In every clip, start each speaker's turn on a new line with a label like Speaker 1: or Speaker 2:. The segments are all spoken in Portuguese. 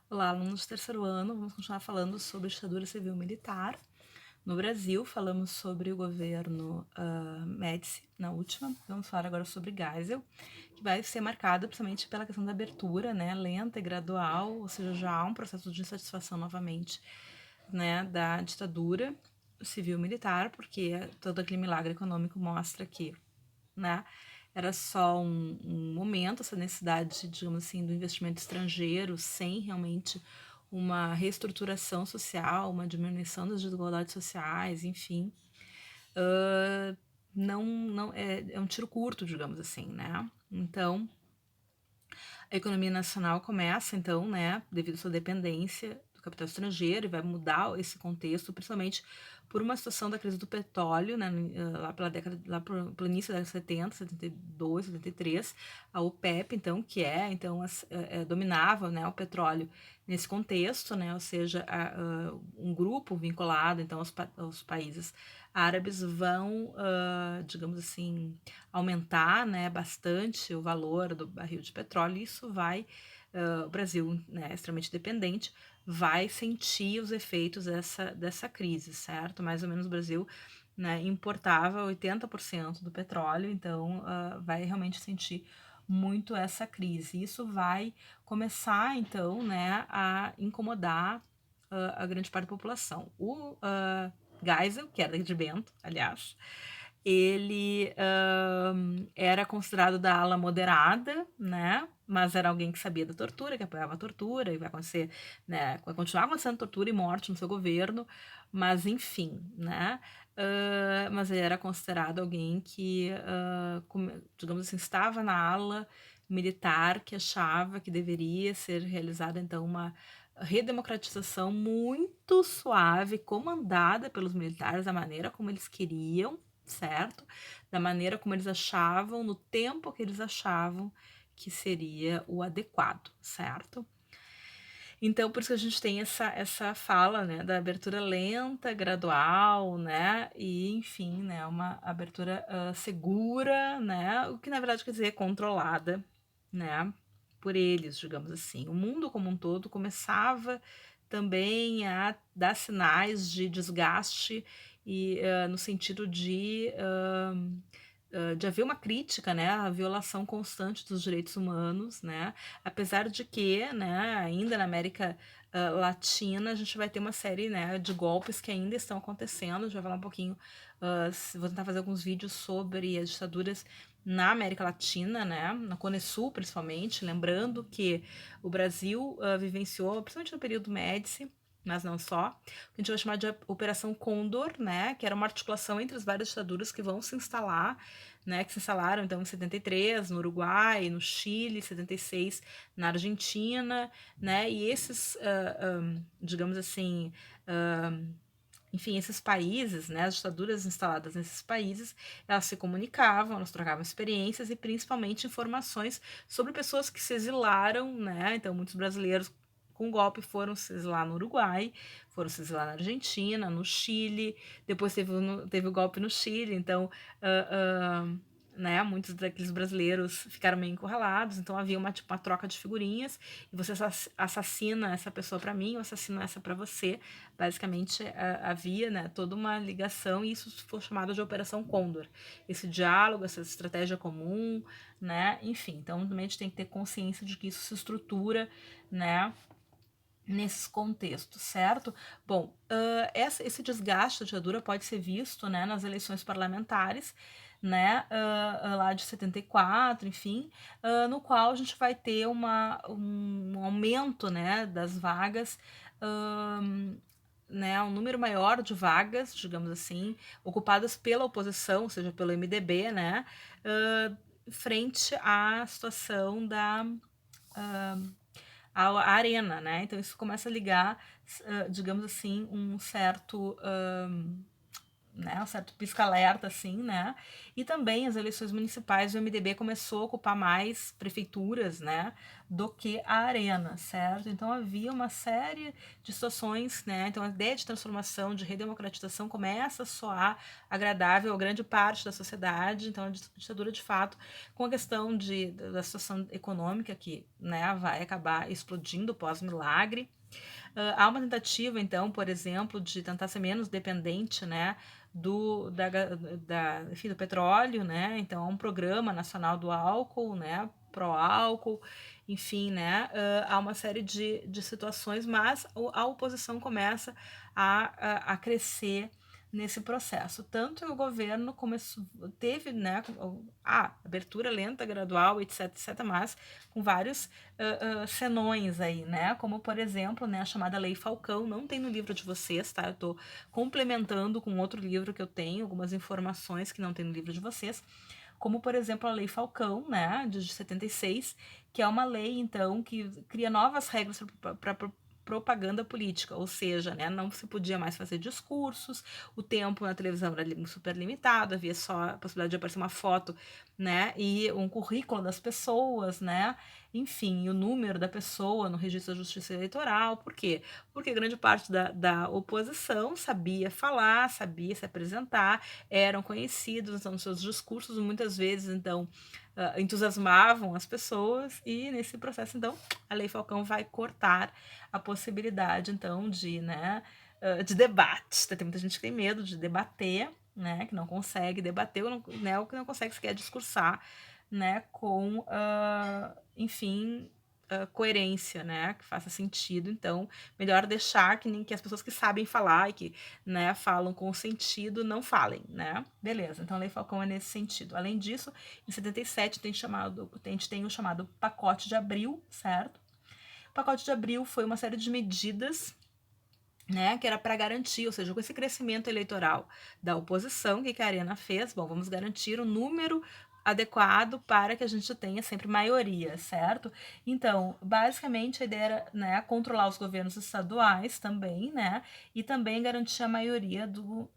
Speaker 1: Olá, alunos do terceiro ano, vamos continuar falando sobre ditadura civil-militar. No Brasil, falamos sobre o governo Médici na última, vamos falar agora sobre Geisel, que vai ser marcado principalmente pela questão da abertura, né, lenta e gradual, ou seja, já há um processo de insatisfação novamente, né, da ditadura civil-militar, porque todo aquele milagre econômico mostra que, né, era só um momento, essa necessidade, digamos assim, do investimento estrangeiro, sem realmente uma reestruturação social, uma diminuição das desigualdades sociais, enfim. Não é um tiro curto, digamos assim, né? Então, a economia nacional começa, então, né, devido à sua dependência do capital estrangeiro, e vai mudar esse contexto, principalmente por uma situação da crise do petróleo, né, lá pela década, lá pelo início da década de 70, 72, 73, a OPEP, então, que então, dominava, né, o petróleo nesse contexto, né, ou seja, um grupo vinculado, então, aos países árabes vão, digamos assim, aumentar, né, bastante o valor do barril de petróleo, e isso vai, o Brasil, né, extremamente dependente, vai sentir os efeitos dessa crise, certo? Mais ou menos o Brasil, né, importava 80% do petróleo, então vai realmente sentir muito essa crise. Isso vai começar, então, né, a incomodar a grande parte da população. O Geisel, que era de Bento, aliás, ele era considerado da ala moderada, né? Mas era alguém que sabia da tortura, que apoiava a tortura, e vai acontecer, né? Vai continuar acontecendo tortura e morte no seu governo, mas enfim, né? Mas ele era considerado alguém que, digamos assim, estava na ala militar, que achava que deveria ser realizada então uma redemocratização muito suave, comandada pelos militares da maneira como eles queriam, certo? Da maneira como eles achavam, no tempo que eles achavam que seria o adequado, certo? Então, por isso que a gente tem essa fala, né, da abertura lenta, gradual, né, e enfim, né, uma abertura segura, né, o que na verdade quer dizer controlada, né, por eles, digamos assim. O mundo como um todo começava também a dar sinais de desgaste e no sentido de haver uma crítica, né, à violação constante dos direitos humanos, né, apesar de que, né, ainda na América Latina a gente vai ter uma série, né, de golpes que ainda estão acontecendo. A gente vai falar um pouquinho, vou tentar fazer alguns vídeos sobre as ditaduras na América Latina, né, na Cone Sul principalmente, lembrando que o Brasil vivenciou, principalmente no período Médici, mas não só, que a gente vai chamar de Operação Condor, né, que era uma articulação entre as várias ditaduras que vão se instalar, né, que se instalaram então em 73 no Uruguai, no Chile, 76 na Argentina, né, e esses, digamos assim, enfim, esses países, né, as ditaduras instaladas nesses países, elas se comunicavam, elas trocavam experiências e principalmente informações sobre pessoas que se exilaram, né, então muitos brasileiros com golpe foram se exilar no Uruguai, foram se exilar na Argentina, no Chile, depois teve o golpe no Chile, então né, muitos daqueles brasileiros ficaram meio encurralados, então havia uma troca de figurinhas, e você assassina essa pessoa para mim, eu assassino essa para você. Basicamente havia, né, toda uma ligação, e isso foi chamado de Operação Condor. Esse diálogo, essa estratégia comum, né, enfim, então também a gente tem que ter consciência de que isso se estrutura, né, nesses contextos, certo? Bom, esse desgaste da ditadura pode ser visto, né, nas eleições parlamentares, né, lá de 74, enfim, no qual a gente vai ter um aumento, né, das vagas, né, um número maior de vagas, digamos assim, ocupadas pela oposição, ou seja, pelo MDB, né, frente à situação a arena, né? Então isso começa a ligar, digamos assim, um certo né, um certo pisca-alerta, assim, né, e também as eleições municipais, o MDB começou a ocupar mais prefeituras, né, do que a arena, certo? Então havia uma série de situações, né, então a ideia de transformação, de redemocratização começa a soar agradável a grande parte da sociedade, então a ditadura, de fato, com a questão da situação econômica que, né, vai acabar explodindo pós-milagre. Há uma tentativa, então, por exemplo, de tentar ser menos dependente, né, enfim, do petróleo, né? Então, há um programa nacional do álcool, né? Pró-álcool, enfim, né? Há uma série de situações, mas a oposição começa a crescer nesse processo. Tanto que o governo começou, teve, né, abertura lenta, gradual, etc, etc, mas com vários senões aí, né, como por exemplo, né, a chamada Lei Falcão, não tem no livro de vocês, tá, eu tô complementando com outro livro que eu tenho, algumas informações que não tem no livro de vocês, como por exemplo a Lei Falcão, né, de 76, que é uma lei, então, que cria novas regras para propaganda política, ou seja, né, não se podia mais fazer discursos, o tempo na televisão era super limitado, havia só a possibilidade de aparecer uma foto, né, e um currículo das pessoas, né, enfim, o número da pessoa no registro da Justiça Eleitoral. Por quê? Porque grande parte da oposição sabia falar, sabia se apresentar, eram conhecidos, então, nos seus discursos, muitas vezes, então, entusiasmavam as pessoas, e nesse processo, então, a Lei Falcão vai cortar a possibilidade, então, de debate. Tem muita gente que tem medo de debater, né, que não consegue debater, ou que não consegue sequer discursar, né, com, enfim, coerência, né, que faça sentido. Então, melhor deixar que as pessoas que sabem falar e que, né, falam com sentido não falem, né? Beleza, então a Lei Falcão é nesse sentido. Além disso, em 77 a gente tem o chamado Pacote de Abril, certo? O Pacote de Abril foi uma série de medidas, né, que era para garantir, ou seja, com esse crescimento eleitoral da oposição, o que a Arena fez? Bom, vamos garantir o número adequado para que a gente tenha sempre maioria, certo? Então, basicamente, a ideia era, né, controlar os governos estaduais também, né, e também garantir a maioria do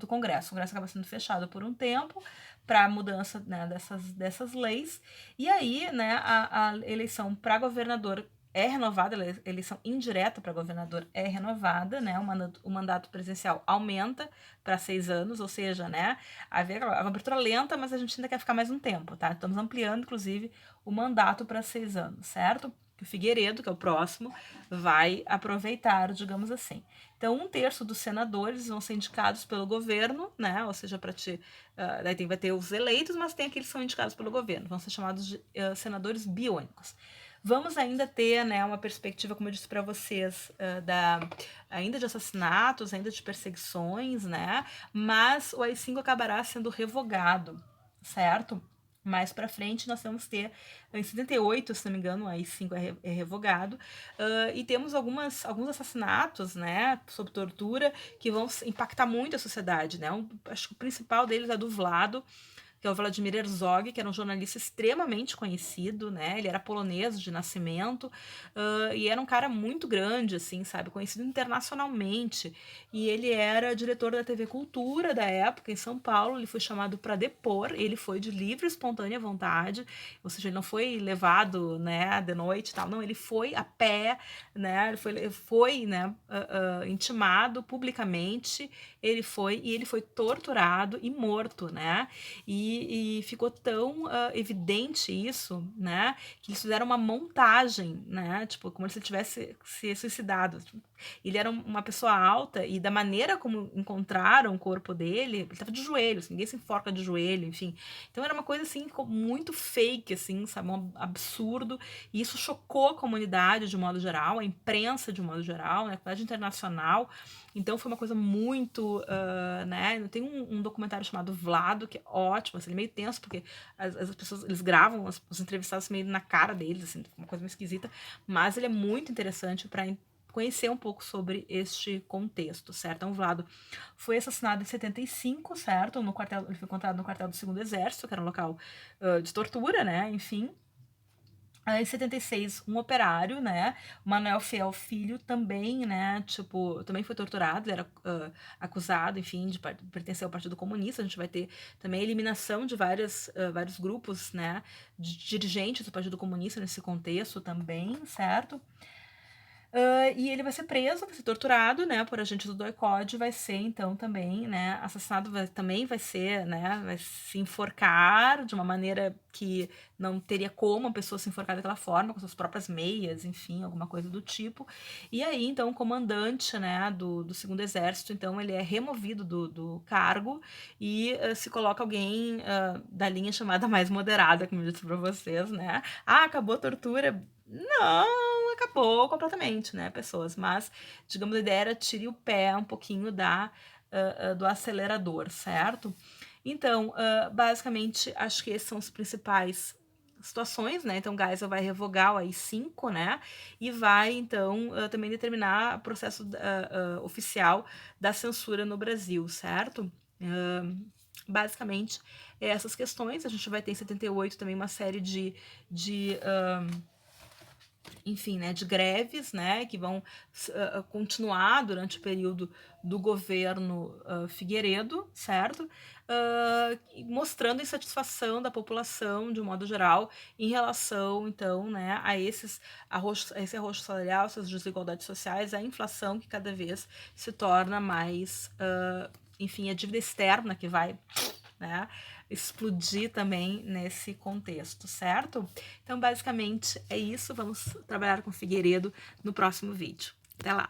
Speaker 1: Congresso. O Congresso acaba sendo fechado por um tempo para a mudança, né, dessas leis, e aí, né, a eleição para governador é renovada, a eleição indireta para governador é renovada, né? O mandato presidencial aumenta para 6 anos, ou seja, né? Havia uma abertura lenta, mas a gente ainda quer ficar mais um tempo, tá? Estamos ampliando, inclusive, o mandato para 6 anos, certo? Que o Figueiredo, que é o próximo, vai aproveitar, digamos assim. Então, 1/3 dos senadores vão ser indicados pelo governo, né? Ou seja, daí vai ter os eleitos, mas tem aqueles que são indicados pelo governo, vão ser chamados de senadores biônicos. Vamos ainda ter, né, uma perspectiva, como eu disse para vocês, ainda de assassinatos, ainda de perseguições, né? Mas o AI-5 acabará sendo revogado, certo? Mais para frente nós vamos ter, em 78, se não me engano, o AI-5 é revogado, e temos alguns assassinatos, né, sob tortura, que vão impactar muito a sociedade, né? Acho que o principal deles é do Vlado, que é o Vladimir Herzog, que era um jornalista extremamente conhecido, né? Ele era polonês de nascimento, e era um cara muito grande, assim, sabe? Conhecido internacionalmente. E ele era diretor da TV Cultura da época, em São Paulo. Ele foi chamado para depor, ele foi de livre e espontânea vontade, ou seja, ele não foi levado, né, de noite e tal, não, ele foi a pé, né? Ele foi, né, intimado publicamente, ele foi torturado e morto, né? E ficou tão evidente isso, né, que eles fizeram uma montagem, né, tipo, como se ele tivesse se suicidado. Ele era uma pessoa alta, e da maneira como encontraram o corpo dele, ele estava de joelhos, ninguém se enforca de joelho, enfim. Então era uma coisa assim muito fake, assim, sabe, um absurdo, e isso chocou a comunidade de modo geral, a imprensa de modo geral, né, a comunidade internacional. Então foi uma coisa muito, né, tem um documentário chamado Vlado, que é ótimo, assim, ele é meio tenso, porque as pessoas, eles gravam os entrevistados meio na cara deles, assim, uma coisa meio esquisita, mas ele é muito interessante para conhecer um pouco sobre este contexto, certo? Então, Vlado foi assassinado em 75, certo? Ele foi encontrado no quartel do 2º Exército, que era um local de tortura, né? Enfim. Em 76, um operário, né, Manuel Fiel Filho, também, né, tipo, também foi torturado, era acusado, enfim, de pertencer ao Partido Comunista. A gente vai ter também a eliminação de vários grupos, né, de dirigentes do Partido Comunista nesse contexto também, certo? E ele vai ser preso, vai ser torturado, né, por agentes do doicode, vai ser, então, também, né, assassinado, também vai ser, né, vai se enforcar de uma maneira que não teria como uma pessoa se enforcar daquela forma, com suas próprias meias, enfim, alguma coisa do tipo. E aí, então, o comandante, né, do segundo exército, então, ele é removido do cargo e se coloca alguém da linha chamada mais moderada, como eu disse pra vocês, né. Ah, acabou a tortura? Não, acabou completamente, né, pessoas, mas, digamos, a ideia era tire o pé um pouquinho do acelerador, certo? Então, basicamente, acho que esses são os principais situações, né? Então, Geisel vai revogar o AI-5, né? E vai, então, também determinar o processo oficial da censura no Brasil, certo? Basicamente, essas questões. A gente vai ter em 78 também uma série de enfim, né, de greves, né, que vão continuar durante o período do governo Figueiredo, certo? Mostrando a insatisfação da população, de um modo geral, em relação, então, né, a esse arroxo salarial, essas desigualdades sociais, a inflação que cada vez se torna mais, enfim, a dívida externa que vai, né, explodir também nesse contexto, certo? Então, basicamente, é isso. Vamos trabalhar com Figueiredo no próximo vídeo. Até lá!